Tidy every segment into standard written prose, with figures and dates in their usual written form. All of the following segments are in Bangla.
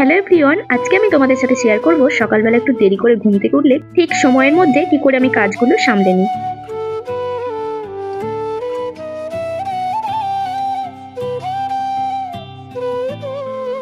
হ্যালো এভরিওয়ান, আজকে আমি তোমাদের সাথে শেয়ার করব সকালবেলা একটু দেরি করে ঘুম থেকে উঠলে ঠিক সময়ের মধ্যে কি করে আমি কাজগুলো সামলে নিই।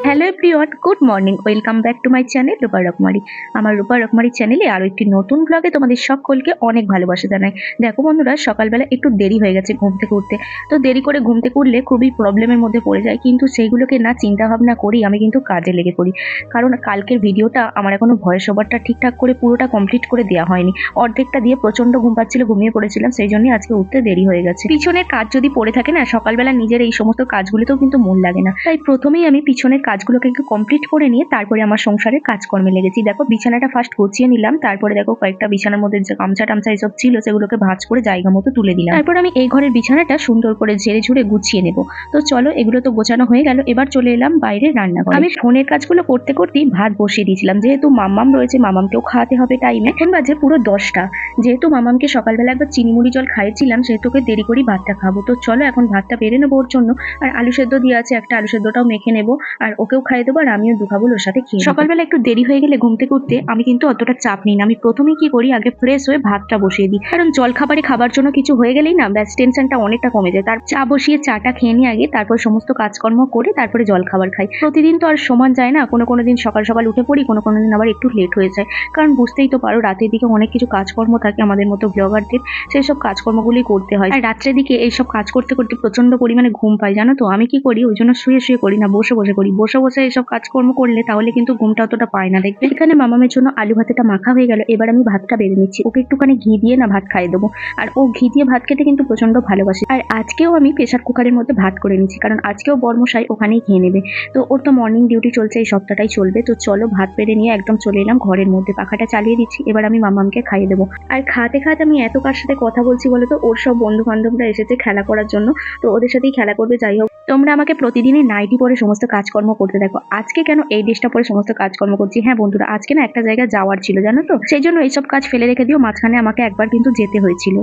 Hello everyone, good morning, welcome back to my channel Rupa Rokomari. আমার রূপা রকমারি চ্যানেলে আরো একটি নতুন ব্লগে তোমাদের সকলকে অনেক ভালোবাসা জানাই। দেখো বন্ধুরা, সকালবেলা একটু দেরি হয়ে গেছে ঘুম থেকে উঠতে। তো দেরি করে ঘুম থেকে উঠলে খুবই প্রবলেমের মধ্যে পড়ে যায়, কিন্তু সেইগুলোকে না চিন্তা ভাবনা করি আমি কিন্তু কাজে লেগে পড়ি। কারণ কালকের ভিডিওটা আমার এখনো ভয়েস ওভারটা ঠিকঠাক করে পুরোটা কমপ্লিট করে দেওয়া হয়নি। অর্ধেকটা দিয়ে প্রচন্ড ঘুম পাচ্ছিল, ঘুমিয়ে পড়েছিলাম, সেই জন্যই আজকে উঠতে দেরি হয়ে গেছে। পিছনের কাজ যদি পড়ে থাকে না, সকালবেলা নিজের এই সমস্ত কাজগুলোতেও কিন্তু মন লাগে না। তাই প্রথমেই আমি পিছনের কাজগুলোকে একটু কমপ্লিট করে নিয়ে তারপরে আমার সংসারের কাজকর্মে লেগেছি। দেখো বিছানাটা ফার্স্ট গুছিয়ে নিলাম, তারপরে দেখো কয়েকটা বিছানার মধ্যে যে গামছা টামছা এসব ছিল সেগুলোকে ভাঁজ করে জায়গা মতো তুলে দিলাম। তারপর আমি এই ঘরের বিছানাটা সুন্দর করে ঝেড়ে ঝুড়ে গুছিয়ে নেব। তো চলো, এগুলো তো গোছানো হয়ে গেল, এবার চলে এলাম বাইরে রান্নাঘরে। আমি ফোনের কাজগুলো করতে করতেই ভাত বসিয়ে দিয়েছিলাম, যেহেতু মাম্মাম রয়েছে, মামামকেও খাওয়াতে হবে টাইমে। এখন বাজে পুরো 10টা। যেহেতু মামামকে সকালবেলা একবার চিনি মুড়ি জল খাইয়েছিলাম, সেহেতু ওকে দেরি করেই ভাতটা খাবো। তো চলো এখন ভাতটা বেড়ে নেবো ওর জন্য। আর আলু সেদ্ধ দিয়ে আছে, একটা আলু সেদ্ধটাও মেখে নেবো, আর ওকেও খাইয়ে দেবো, আর আমিও দু খাবো ওর সাথে খেয়ে। সকালবেলা একটু দেরি হয়ে গেলে ঘুম থেকে উঠতে আমি কিন্তু অতটা চাপ নিই না। আমি প্রথমেই কি করি, আগে ফ্রেশ হয়ে ভাতটা বসিয়ে দিই, কারণ জল খাবারে খাবার জন্য কিছু হয়ে গেলেই না ব্যাস টেনশনটা অনেকটা কমে যায়। তার চা বসিয়ে চাটা খেয়ে নিয়ে আগে, তারপর সমস্ত কাজকর্ম করে তারপরে জল খাবার খাই। প্রতিদিন তো আর সমান যায় না, কোনো কোনো দিন সকাল সকাল উঠে পড়ি, কোনো কোনো দিন আবার একটু লেট হয়ে যায়। কারণ বুঝতেই তো পারো, রাতের দিকে অনেক কিছু কাজকর্ম থাকে আমাদের মতো ব্লগারদের, সেই সব কাজকর্মগুলি করতে হয়। আর রাত্রের দিকে এইসব কাজ করতে করতে প্রচন্ড পরিমাণে ঘুম পাই, জানো তো। আমি কি করি, ওই জন্য শুয়ে শুয়ে করি না, বসে বসে করি। বসে বসে এইসব কাজকর্ম করলে তাহলে কিন্তু ঘুমটা অতটা পায় না। দেখবে এখানে মামামের জন্য আলু ভাতেটা মাখা হয়ে গেল, এবার আমি ভাতটা বেড়ে নিচ্ছি। ওকে একটুখানি ঘি দিয়ে না ভাত খাইয়ে দেবো, আর ও ঘি দিয়ে ভাত খেতে কিন্তু প্রচন্ড ভালোবাসে। আর আজকেও আমি প্রেসার কুকারের মধ্যে ভাত করে নিচ্ছি, কারণ আজকেও বর্মশাই ওখানেই খেয়ে নেবে। তো ওর তো মর্নিং ডিউটি চলছে, এই সপ্তাহটাই চলবে। তো চলো ভাত বেড়ে নিয়ে একদম চলে এলাম ঘরের মধ্যে, পাখাটা চালিয়ে দিচ্ছি। এবার আমি মামামকে খাইয়ে দেবো। আর খাতে খাতে আমি এত কার সাথে কথা বলছি বলো তো, ওর সব বন্ধু বান্ধবরা এসেছে খেলা করার জন্য, তো ওদের সাথেই খেলা করবে। যাই হোক, তোমরা আমাকে প্রতিদিনই নাইটি পরে সমস্ত কাজকর্ম করতে দেখো, আজকে কেন এই ড্রেসটা পরে সমস্ত কাজকর্ম করছি? হ্যাঁ বন্ধুরা, আজকে না একটা জায়গায় যাওয়ার ছিল, জানো তো, সেই জন্য এইসব কাজ ফেলে রেখে দিও। মাঝখানে আমাকে একবার কিন্তু যেতে হয়েছিল।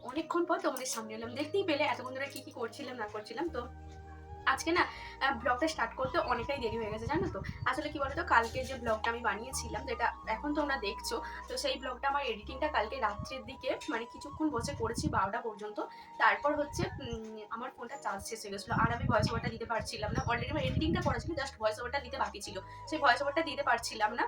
অনেকক্ষণ পর তোমাদের সামনে এলাম, দেখতেই পেলে এতক্ষণ ধরে কি কি করছিলাম না করছিলাম। তো আজকে না ব্লগটা স্টার্ট করতে অনেকটাই দেরি হয়ে গেছে, জানো তো। আসলে কি বলতো, কালকে যে ব্লগটা আমি বানিয়েছিলাম, যেটা এখন তোমরা দেখছো, তো সেই ব্লগটা আমার এডিটিংটা কালকে রাত্রের দিকে মানে কিছুক্ষণ বসে করেছি 12টা পর্যন্ত। তারপর হচ্ছে আমার ফোনটা চার্জ শেষ হয়ে গেছিলো, আর আমি ভয়েস ওভারটা দিতে পারছিলাম না। অলরেডি আমার এডিটিংটা করা ছিল, জাস্ট ভয়েস ওভারটা দিতে বাকি ছিল, সেই ভয়েস ওভারটা দিতে পারছিলাম না।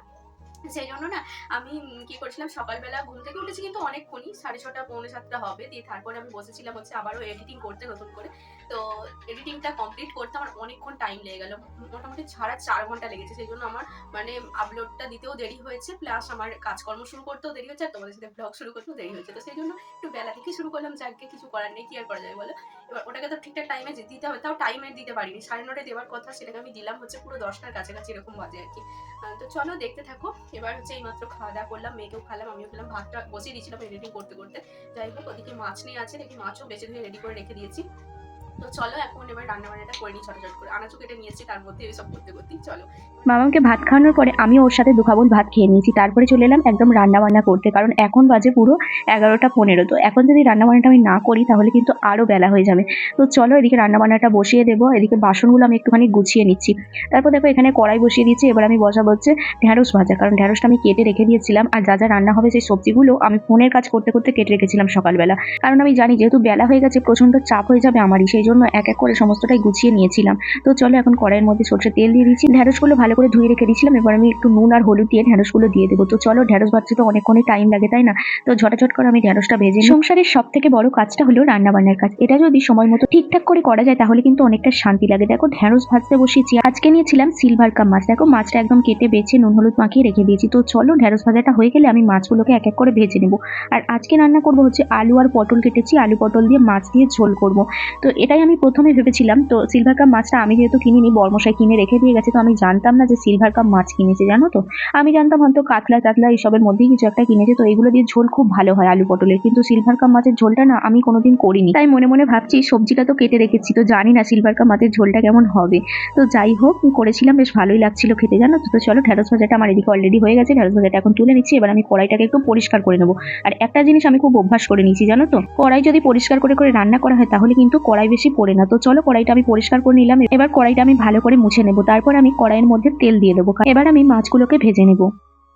সেই জন্য না আমি কি করছিলাম, সকালবেলা ঘুম থেকে উঠেছি কিন্তু অনেকক্ষণই, 6:30 পৌনে 7টা হবে। দিয়ে তারপরে আমি বসেছিলাম হচ্ছে আবারও এডিটিং করতে নতুন করে। তো এডিটিংটা কমপ্লিট করতে আমার অনেকক্ষণ টাইম লেগে গেল, মোটামুটি 4.5 ঘন্টা লেগেছে। সেই জন্য আমার মানে আপলোডটা দিতেও দেরি হয়েছে, প্লাস আমার কাজকর্ম শুরু করতেও দেরি হচ্ছে, আর তোমাদের সাথে ব্লগ শুরু করতেও দেরি হয়েছে। তো সেই জন্য একটু বেলা থেকে শুরু করলাম, যাকে কিছু করার নেই, কি আর করা যায় বলো। এবার ওটাকে তো ঠিকঠাক টাইমে দিতে হবে, তাও টাইমে দিতে পারিনি। 9:30 দেওয়ার কথা, সেটাকে আমি দিলাম হচ্ছে পুরো 10টার কাছাকাছি, এরকম বাজে আর কি। তো চলো দেখতে থাকো। এবার হচ্ছে এইমাত্র খাওয়া দাওয়া করলাম, মেয়েকেও খালাম, আমিও খেলাম। ভাতটা বসিয়ে দিয়েছিলাম এডিটিং করতে করতে। যাই হোক, ওদিকে মাছ নিয়ে আছে, দেখি মাছও বেছে ধুয়ে রেডি করে রেখে দিয়েছি। তো চলো এখন এবার রান্না বান্নাটা করে নিই ঝটঝট করে। আনাচু কেটে নিয়েছি, তার মধ্যে এইসব করতে করতেই চলো। মামামকে ভাত খাওয়ানোর পরে আমি ওর সাথে দুখাবল ভাত খেয়ে নিয়েছি, তারপরে চলে এলাম একদম রান্না বান্না করতে, কারণ এখন বাজে পুরো 11টা 15। তো এখন যদি রান্না বান্নাটা আমি না করি তাহলে কিন্তু আরও বেলা হয়ে যাবে। তো চলো এদিকে রান্না বান্নাটা বসিয়ে দেবো, এদিকে বাসনগুলো আমি একটুখানি গুছিয়ে নিচ্ছি। তারপর দেখো এখানে কড়াই বসিয়ে দিচ্ছি, এবার আমি বসাবো হচ্ছে ঢ্যাঁড়স ভাজা, কারণ ঢ্যাঁড়সটা আমি কেটে রেখে দিয়েছিলাম। আর যা যা রান্না হবে সেই সবজিগুলো আমি ফোনের কাজ করতে করতে কেটে রেখেছিলাম সকালবেলা, কারণ আমি জানি যেহেতু বেলা হয়ে গেছে প্রচণ্ড চাপ হয়ে যাবে আমারই, সেই জন্য এক এক করে সমস্তটাই গুছিয়ে নিয়েছিলাম। তো চলো এখন কড়াইয়ের মধ্যে সরষের তেল দিয়ে দিচ্ছি, ঢ্যাঁড়সগুলো ভালো করে ধুয়ে রেখে দিয়েছিলাম, এবার আমি একটু নুন আর হলুদ দিয়ে ঢ্যাঁড়সগুলো দিয়ে দেবো। তো চলো, ঢ্যাঁড়স ভাজতে তো অনেকক্ষণই টাইম লাগে, তাই না? তো ঝটাঝট করে আমি ঢ্যাঁড়সটা ভেজে নিই। সংসারের সব থেকে বড় কাজটা হলো রান্না বান্নার কাজ, এটা যদি সময় মতো ঠিকঠাক করে করা যায় তাহলে কিন্তু অনেকটা শান্তি লাগে। দেখো ঢ্যাঁড়স ভাজতে বসিয়েছি, আজকে নিয়েছিলাম সিলভার কাপ মাছ। দেখো মাছটা একদম কেটে বেছে নুন হলুদ মাখিয়ে রেখে দিয়েছি। তো চলো ঢ্যাঁড়স ভাজাটা হয়ে গেলে আমি মাছগুলোকে এক এক করে ভেজে নেবো। আর আজকে রান্না করবো হচ্ছে আলু আর পটল কেটেছি, আলু পটল দিয়ে মাছ দিয়ে ঝোল করব। তো এটাই আমি প্রথমে ভেবেছিলাম। তো সিলভার কাপ মাছটা আমি যেহেতু কিনিনি, বর্মশাই কিনে রেখে দিয়ে গেছে, তো আমি জানতাম না যে সিলভার কাপ মাছ কিনেছে, জানো তো। আমি জানতাম হয়তো কাতলা টাতলা এইসবের মধ্যেই কিছু একটা কিনেছে। তো এইগুলো দিয়ে ঝোল খুব ভালো হয় আলু পটলের, কিন্তু সিলভার কাপ মাছের ঝোলটা না আমি কোনোদিন করিনি। তাই মনে মনে ভাবছি সবজিটা তো কেটে রেখেছি, তো জানি না সিলভার কাপ মাছের ঝোলটা কেমন হবে। তো যাই হোক, করেছিলাম, বেশ ভালোই লাগছিল খেতে, জানো তো। তো চলো ঢ্যাঁড়স ভাজাটা আমার এদিকে অলরেডি হয়ে গেছে, ঢ্যাঁড়স ভাজাটা এখন তুলে নিচ্ছি। এবার আমি কড়াইটাকে একটু পরিষ্কার করে নেবো। আর একটা জিনিস আমি খুব অভ্যাস করে নিয়েছি, জানো তো, কড়াই যদি পরিষ্কার করে করে রান্না করা হয় তাহলে কিন্তু কড়াই বেশ বেশি পড়ে না। তো চলো কড়াইটা আমি পরিষ্কার করে নিলাম। এবার কড়াইটা আমি ভালো করে মুছে নেবো। তারপর আমি কড়াইয়ের মধ্যে তেল দিয়ে দেবো। এবার আমি মাছগুলোকে ভেজে নেবো।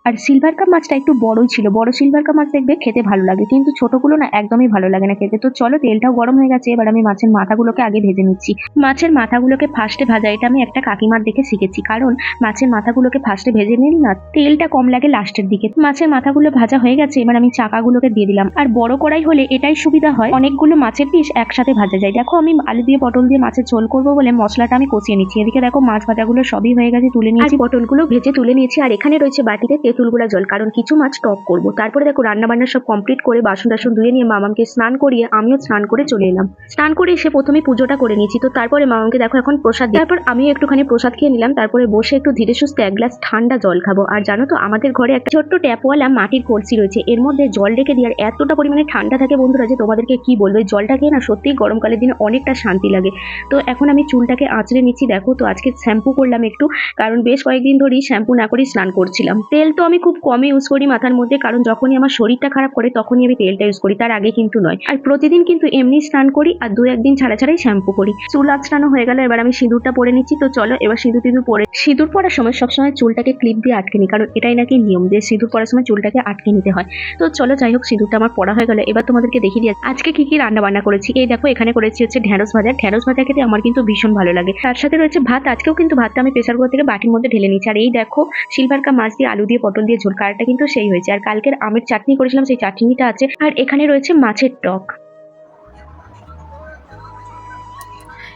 আর সিলভার কাপ মাছটা একটু বড়ই ছিল, বড় সিলভার কাপ মাছ দেখবে খেতে ভালো লাগে, কিন্তু ছোটগুলো না একদমই ভালো লাগে না খেতে। তো চলো তেলটাও গরম হয়ে গেছে, এবার আমি মাছের মাথাগুলোকে আগে ভেজে নিচ্ছি। মাছের মাথাগুলোকে ফার্স্টে ভাজা এটা আমি একটা কাকিমার দেখে শিখেছি, কারণ মাছের মাথাগুলোকে ফার্স্টে ভেজে নিলে না তেলটা কম লাগে লাস্টের দিকে। মাছের মাথাগুলো ভাজা হয়ে গেছে, এবার আমি চাকাগুলোকে দিয়ে দিলাম। আর বড় কড়াই হলে এটাই সুবিধা হয়, অনেকগুলো মাছের পিস একসাথে ভাজা যায়। দেখো আমি আলু দিয়ে পটল দিয়ে মাছের ঝোল করবো বলে মশলাটা আমি কষিয়ে নিচ্ছি। এদিকে দেখো মাছ ভাজাগুলো সবই হয়ে গেছে, তুলে নিয়েছি, পটলগুলো ভেজে তুলে নিয়েছি। আর এখানে রয়েছে বাটিতে তেঁতুল গুঁড়া জল, কারণ কিছু মাছ টক করবো। তারপরে দেখো রান্না বান্না সব কমপ্লিট করে বাসন টাসন ধুয়ে নিয়ে মামামকে স্নান করিয়ে আমিও স্নান করে চলে এলাম। স্নান করে এসে প্রথমে পুজোটা করে নিয়েছি। তো তারপরে মামামকে দেখো এখন প্রসাদ দিই। তারপর আমিও একটুখানি প্রসাদ খেয়ে নিলাম। তারপরে বসে একটু ধীরে সুস্থে এক গ্লাস ঠান্ডা জল খাবো। আর জানো তো আমাদের ঘরে একটা ছোট্ট ট্যাপওয়ালা মাটির কলসি রয়েছে, এর মধ্যে জল রেখে দিয়ে আর এতটা পরিমাণে ঠান্ডা থাকে বন্ধুরা যে তোমাদেরকে কি বলবো। এই জলটা খেয়ে না সত্যিই গরমকালের দিনে অনেকটা শান্তি লাগে। তো এখন আমি চুলটাকে আঁচড়ে নিচ্ছি। দেখো তো আজকে শ্যাম্পু করলাম একটু, কারণ বেশ কয়েকদিন ধরেই শ্যাম্পু না করেই স্নান করছিলাম। তেল তো আমি খুব কমই ইউজ করি মাথার মধ্যে, কারণ যখনই আমার শরীরটা খারাপ করে তখনই আমি তেলটা ইউজ করি, তার আগে কিন্তু নয়। আর প্রতিদিন কিন্তু এমনি স্নান করি আর দু একদিন ছাড়া ছাড়াই শ্যাম্পু করি। চুল আঁচড়ানো হয়ে গেল, এবার আমি সিঁদুরটা পরে নিচ্ছি। তো চলো এবার সিঁদুর পরে, সিঁদুর পরার সময় সবসময় চুলটাকে ক্লিপ দিয়ে আটকে নিই, কারণ এটাই নাকি নিয়ম যে সিঁদুর পরার সময় চুলটাকে আটকে নিতে হয়। তো চলো যাই হোক সিঁদুরটা আমার পরা হয়ে গেল। এবার তোমাদেরকে দেখিয়ে দিই আজকে কি কি রান্না বান্না করেছি। এই দেখো এখানে করেছি হচ্ছে ঢেঁড়স ভাজা। ঢেঁড়স ভাজা খেতে আমার কিন্তু ভীষণ ভালো লাগে। তার সাথে রয়েছে ভাত। আজকেও কিন্তু ভাতটা আমি প্রেসার কুকার থেকে বাটির মধ্যে ঢেলে নিচ্ছি। আর এই দেখো সিলভার কাপ মাছ দিয়ে আলু দিয়ে পটল দিয়ে ঝোল, কারটা কিন্তু সেই হয়েছে। আর কালকের আমের চাটনি করেছিলাম, সেই চাটনিটা আছে। আর এখানে রয়েছে মাছের টক।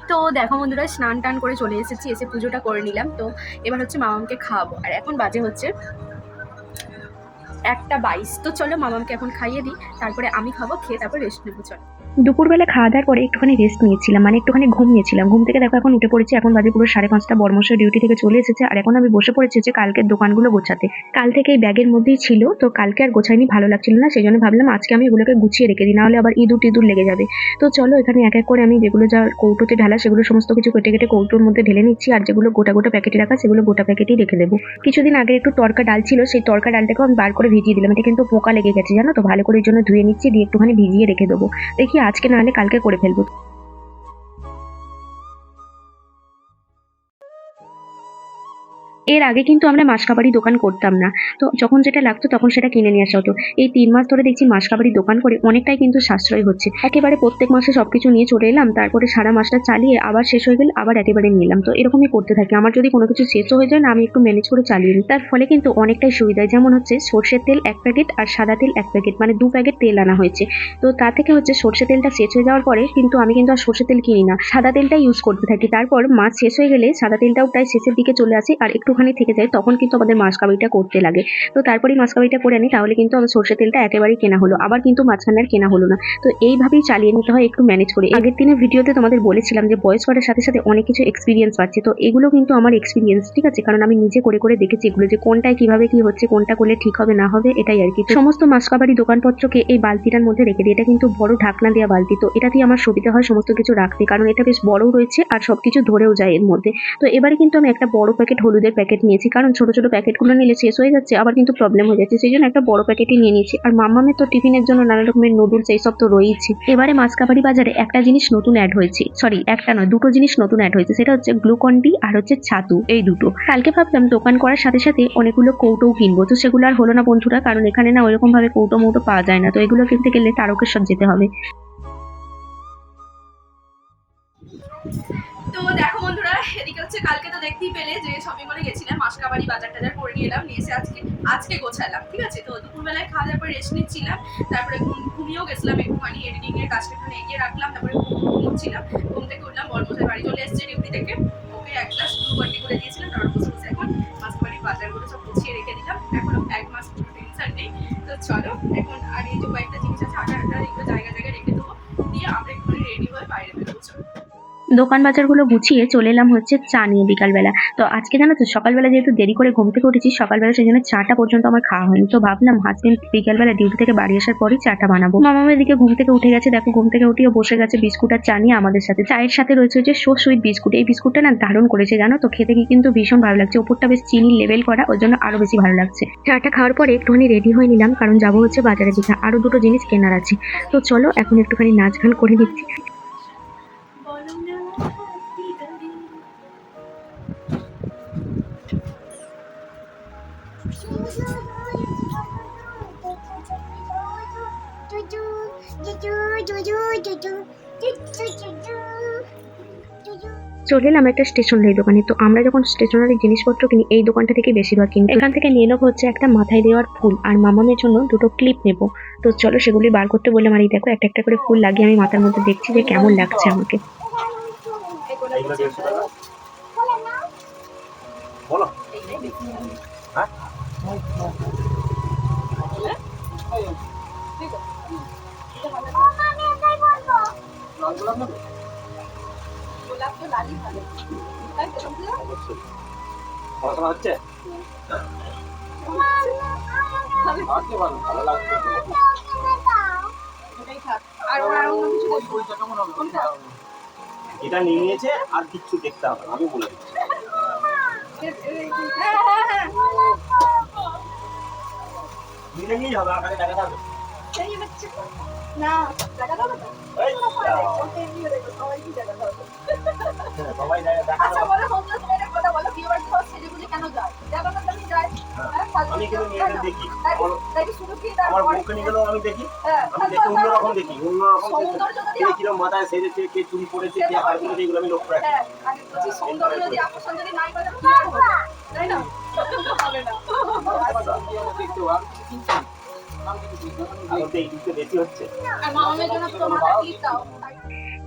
তো দেখো বন্ধুরা স্নান টান করে চলে এসেছি, এসে পুজোটা করে নিলাম। তো এবার হচ্ছে মামামকে খাওয়াবো। আর এখন বাজে হচ্ছে 1:22। তো চলো মামামকে এখন খাইয়ে দিই, তারপরে আমি খাবো, খেয়ে তারপর রেস্ট নেবো। চলো। দুপুরবেলা খাওয়া দাওয়ার পরে একটুখানি রেস্ট নিয়েছিলাম, মানে একটুখানি ঘুমিয়েছিলাম। ঘুম থেকে দেখো এখন উঠে পড়েছি, এখন বাজে পুরো 5:30। বর্মশাই ডিউটি থেকে চলে এসেছে। আর এখন আমি বসে পড়েছি যে কালকের দোকানগুলো গোছাতে। কাল থেকে এই ব্যাগের মধ্যেই ছিল, তো কালকে আর গোছাইনি, ভালো লাগছিল না, সেই জন্য ভাবলাম আজকে আমি এগুলোকে গুছিয়ে রেখে দিই, নাহলে আবার ইঁদুর টিঁদুর লেগে যাবে। তো চলো এখানে এক এক করে আমি যেগুলো যা কৌটোতে ঢালা সেগুলো সমস্ত কিছু কেটে কেটে কৌটোর মধ্যে ঢেলে নিচ্ছি। আর যেগুলো গোটা গোটা প্যাকেটে রাখা সেগুলো গোটা প্যাকেটেই রেখে দেবো। কিছুদিন আগে একটু তরকা ডাল ছিল, সেই তরকা ডালটাকেও আমি বার করে ভিজিয়ে দিলাম। এটা কিন্তু পোকা লেগে গেছে জানো তো, ভালো করে এই জন্য ধুয়ে নিচ্ছি, দিয়ে একটুখানি ভিজিয়ে রেখে দেবো। দেখি আজকে নাহলে কালকে করে ফেলবো। এর আগে কিন্তু আমরা মাসকাবাড়ি দোকান করতাম না, তো যখন যেটা লাগতো তখন সেটা কিনে নিয়ে আসা হতো। এই 3 মাস ধরে দেখছি মাসকাবাড়ি দোকান করে অনেকটাই কিন্তু সাশ্রয় হচ্ছে। একেবারে প্রত্যেক মাসে সবকিছু নিয়ে চলে এলাম, তারপরে সারা মাসটা চালিয়ে আবার শেষ হয়ে গেলে আবার একেবারে নিয়ে এলাম। তো এরকমই করতে থাকি। আমার যদি কোনো কিছু শেষও হয়ে যায় না, আমি একটু ম্যানেজ করে চালিয়ে নিই, তার ফলে কিন্তু অনেকটাই সুবিধা। যেমন হচ্ছে সর্ষের তেল 1 প্যাকেট আর সাদা তেল 1 প্যাকেট, মানে 2 প্যাকেট তেল আনা হয়েছে। তো তা থেকে হচ্ছে সর্ষের তেলটা শেষ হয়ে যাওয়ার পরে কিন্তু আমি কিন্তু আর সর্ষের তেল কিনি না, সাদা তেলটাই ইউজ করতে থাকি। তারপর মাছ শেষ হয়ে গেলে সাদা তেলটাও প্রায় শেষের দিকে চলে আসে আর একটুখানি থেকে যায়, তখন কিন্তু আমাদের মাসকাবাড়িটা করতে লাগে। তো তারপরেই মাসকাবাড়িটা করে আনি, তাহলে কিন্তু আমার সর্ষের তেলটা একেবারেই কেনা হলো, আবার কিন্তু মাঝখানে আর কেনা হলো না। তো এইভাবেই চালিয়ে নিতে হয় একটু ম্যানেজ করে। আগের দিনের ভিডিওতে তোমাদের বলেছিলাম যে বয়স বাড়ার সাথে সাথে অনেক কিছু এক্সপিরিয়েন্স পাচ্ছে, তো এগুলো কিন্তু আমার এক্সপিরিয়েন্স, ঠিক আছে, কারণ আমি নিজে করে করে দেখেছি এগুলো, যে কোনটায় কিভাবে কি হচ্ছে, কোনটা করলে ঠিক হবে না হবে, এটাই আর কি। সমস্ত মাসকাবাড়ি দোকানপত্রকে এই বালতিটার মধ্যে রেখে দিই। এটা কিন্তু বড় ঢাকনা দেওয়া বালতি, তো এটা দিয়ে আমার সুবিধা হয় সমস্ত কিছু রাখতে, কারণ এটা বেশ বড়ও রয়েছে আর সবকিছু ধরেও যায় এর মধ্যে। তো এবারে কিন্তু আমি একটা বড় প্যাকেট হলুদের প্যাকেট নিয়েছি, কারণ ছোট ছোট প্যাকেটগুলো নিলে শেষ হয়ে যাচ্ছে, আবার কিন্তু প্রবলেম হয়ে যাচ্ছে, সেই জন্য একটা বড় প্যাকেটই নিয়ে নিয়েছি। আর মামামের তো টিফিনের জন্য নানা রকমের নুডলস এইসব তো রয়েছে। এবারে মাসকাবাড়ি বাজারে একটা জিনিস নতুন অ্যাড হয়েছে, সরি একটা নয়, দুটো জিনিস নতুন অ্যাড হয়েছে, সেটা হচ্ছে গ্লুকন ডি আর হচ্ছে ছাতু, এই দুটো। কালকে ভাবলাম দোকান করার সাথে সাথে অনেকগুলো কৌটোও কিনবো, তো সেগুলো আর হলো না বন্ধুরা, কারণ এখানে না ওইরকম ভাবে কৌটো মৌটো পাওয়া যায় না। তো এগুলো কিনতে গেলে তারকেশ্বর যেতে হবে। তো দেখো বন্ধুরা এদিকে হচ্ছে কালকে তো দেখতেই পেলে যে শপিং মলে গেছিলাম, মাসকাবাড়ি বাজার টাজার করে নিয়ে এলাম, নিয়ে এসে আজকে গোছালাম, ঠিক আছে। তো দুপুরবেলায় খাওয়া দাওয়ার পরে রেস্ট নিচ্ছিলাম, তারপরে ঘুমিয়েও গেছিলাম একটুখানি, এডিটিং এর কাজটা একটু এগিয়ে রাখলাম, তারপরে ঘুমোচ্ছিলাম। ঘুম থেকে উঠলাম, বর্মশাই বাড়ি চলে এসেছে ডিউটি থেকে, ওকে এক গ্লাস গ্লুকন্ডি করে দিয়েছিলাম। তারপর বসে বসে এখন মাসকাবাড়ির বাজারগুলো সব গুছিয়ে রেখে দিলাম, এখনো 1 মাস পুরো টেনশন নেই। তো চলো এখন আর এই যে কয়েকটা জিনিস আছে আটা একটু জায়গায় জায়গায় রেখে দেবো, দিয়ে আমরা একটু রেডি হয়ে বাইরে বেরোবো। চলো। দোকান বাজারগুলো গুছিয়ে চলে এলাম হচ্ছে চা নিয়ে বিকালবেলা। তো আজকে জানো তো সকালবেলা যেহেতু দেরি করে ঘুম থেকে উঠেছি, সকালবেলা সেই জন্য চাটা পর্যন্ত আমার খাওয়া হয়নি। তো ভাবলাম হাজবেন্ড বিকালবেলা ডিউটি থেকে বাড়ি আসার পরই চাটা বানাবো। মামামের দিকে ঘুম থেকে উঠে গেছে, দেখো ঘুম থেকে উঠিয়ে বসে গেছে বিস্কুট আর চা নিয়ে আমাদের সাথে। চায়ের সাথে রয়েছে হচ্ছে সো সুইট বিস্কুট। এই বিস্কুটটা না দারুণ করেছে জানো তো, খেতে কিন্তু ভীষণ ভালো লাগছে, ওপরটা বেশ চিনির লেভেল করা, ওই জন্য আরো বেশি ভালো লাগছে। চাটা খাওয়ার পরে একটুখানি রেডি হয়ে নিলাম, কারণ যাবো হচ্ছে বাজারের দিকে, আরো দুটো জিনিস কেনার আছে। তো চলো এখন একটুখানি নাচ গান করে নিচ্ছি। চলে এলাম একটা স্টেশনারি দোকানে। তো আমরা যখন স্টেশনারি জিনিসপত্র কিনি এই দোকানটা থেকে বেশিরভাগ কিনি। এখান থেকে নিয়ে নেবো হচ্ছে একটা মাথায় দেওয়ার ফুল, আর মামামের জন্য দুটো ক্লিপ নেবো। তো চলো সেগুলি বার করতে বললাম, আর এই দেখো একটা একটা করে ফুল লাগিয়ে আমি মাথার মধ্যে দেখছি যে কেমন লাগছে আমাকে। এইগুলো 150 টাকা। বলো। হ্যাঁ? লাল গোলাপ নেবে? গোলাপ তো লালই ভালো, তাই তো? অবশ্যই। পড়াশোনা হচ্ছে? লাগছে ভালো, ভালো লাগছে। এটাই থাক। আর অন্য কিছু ওই ফুলটা কেমন হবে? এটা নিয়ে নিয়েছে আর কিচ্ছু দেখতে হবে না, আমি বলে দিচ্ছি। নিলে নিয়েই হবে, আগে দেখা যাবে। না দেখা যাবে তো? এই সবাই দেখা আচ্ছা যাবে। বলো, হোমলেস মেয়েদের কথা বলো, বিয়ে বাড়ি সব সেজেগুজে কেন যায়? যাবে না তুমি যায়? আমি কিন্তু মেয়েদের দেখি, তাই কি শুধু কি আমার বউকে নিয়ে গেলেও আমি দেখি, হ্যাঁ, আমি দেখি অন্যরকম দেখি, অন্যরকম সৌন্দর্য যদি কে কিরকম মাথায় সেজেছে, কে চুরি পড়েছে, কে হার করেছে, এগুলো আমি লক্ষ্য রাখি। হ্যাঁ, আগে বলছি সৌন্দর্য যদি আকর্ষণ যদি নাই করে কি আর হবে? তাই না? হবে না। এখন তো এই দিকটা বেশি হচ্ছে। আর মামামের জন্য তো মাথা ক্লিপ দাও।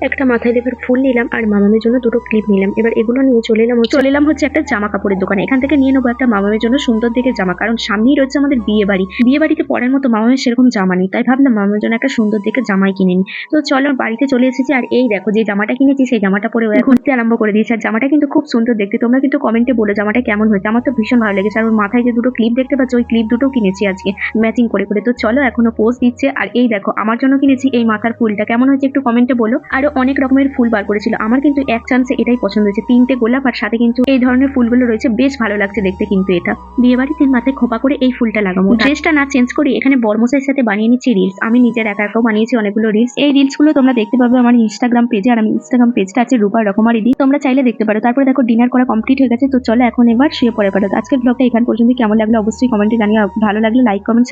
একটা মাথায় দেবার ফুল নিলাম আর মামামের জন্য দুটো ক্লিপ নিলাম। এবার এগুলো নিয়ে চলে এলাম হচ্ছে একটা জামা কাপড়ের দোকানে। এখান থেকে নিয়ে নেবো একটা মামামের জন্য সুন্দর দেখে জামা, কারণ সামনেই রয়েছে আমাদের বিয়ে বাড়ি। বিয়ে বাড়িতে পরার মতো মামামের সেরকম জামা নেই, তাই ভাবলাম মামামের জন্য একটা সুন্দর দেখে জামাই কিনে নিই। তো চলো বাড়িতে চলে এসেছি, আর এই দেখো যে জামাটা কিনেছি সেই জামাটা পরে ও ঘুরতে আরম্ভ করে দিয়েছে। আর জামাটা কিন্তু খুব সুন্দর দেখতে, তোমরা কিন্তু কমেন্টে বলো জামাটা কেমন হয়েছে। আমার তো ভীষণ ভালো লেগেছে। আর ওর মাথায় যে দুটো ক্লিপ দেখতে পাচ্ছ ওই ক্লিপ দুটো কিনেছি আজকে ম্যাচিং করে করে। তো চলো এখনো পোজ দিচ্ছে। আর এই দেখো আমার জন্য কিনেছি এই মাথার ফুলটা, কেমন হয়েছে একটু কমেন্টে বলো। আরো অনেক রকমের ফুল বার করেছিল, আমার কিন্তু এক চান্সে এটাই পছন্দ হয়েছে। 3টে গোলাপ আর সাথে কিন্তু এই ধরনের ফুলগুলো রয়েছে, বেশ ভালো লাগছে দেখতে। কিন্তু এটা বিয়ে বাড়িতে মাথায় খোপা করে এই ফুলটা লাগাবো। ড্রেসটা না চেঞ্জ করি এখানে বরমশাইয়ের সাথে বানিয়ে নিচ্ছি রিলস। আমি নিজের একা একাও বানিয়েছি অনেকগুলো রিলস। এই রিলস গুলো তোমরা দেখতে পাবে আমার ইনস্টাগ্রাম পেজে, আর আমি ইনস্টাগ্রাম পেজটা আছে রূপা রকমারি দি, তোমরা চাইলে দেখতে পারো। তারপরে দেখো ডিনার করা কমপ্লিট হয়ে গেছে। তো চলো এখন এবার শুয়ে পড়ে পারো। আজকের ব্লগটা এখান পর্যন্ত কেমন লাগলো অবশ্যই কমেন্টে জানিও। ভালো লাগলে লাইক কমেন্ট